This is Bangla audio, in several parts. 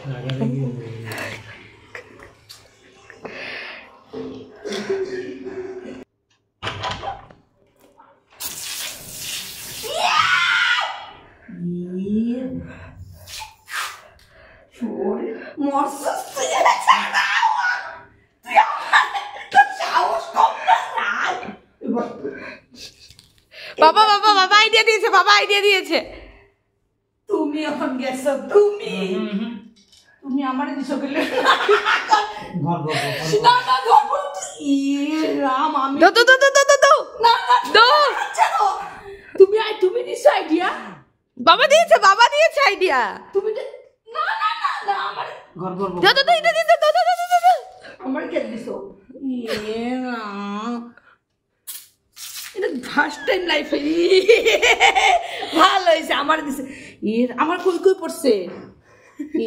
বাবা বাবা বাবা আইডিয়া দিয়েছে, বাবা আইডিয়া দিয়েছে। তুমি এখন গেছো, তুমি তুমি আমারে দিছো গেলে না না ধরবো রাম আমি দো দো দো দো দো দো না না দো চলো তুমি দিছো আইডিয়া, বাবা দিয়েছে আইডিয়া। তুমি না না না না আমার ঘর ঘর দো দো দো এটা দিয়েছে, দো দো দো দো দো আমার কে দিছো এটা ফার্স্ট টাইম লাইফে ভালো হয়েছে আমার দিছে এর আমার কই কই পড়ছে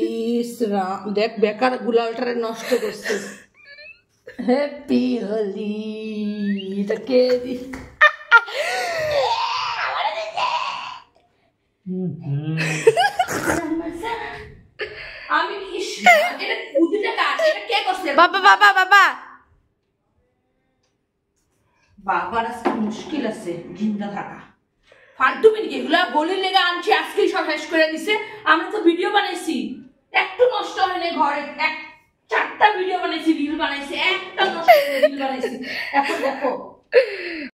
ইস রাম দেখ বেকার গুলালটারে নষ্ট করছে হ্যাপি হোলি এটা কে দি আমি ইস এটা বুদ্ধিটা কাট এটা কে করছে বাবা বাবা বাবা বাবার আজকে মুশকিল আছে জিন্দা থাকা ফালতু মিনিট এগুলা বলি লেগে আনছি আজকেই সব শেষ করে দিছে। আমরা তো ভিডিও বানাইছি একটু নষ্ট হয় না ঘরে, 4টা ভিডিও বানাইছি রিল বানাইছি একটা নষ্ট রিল বানাইছি এখন দেখো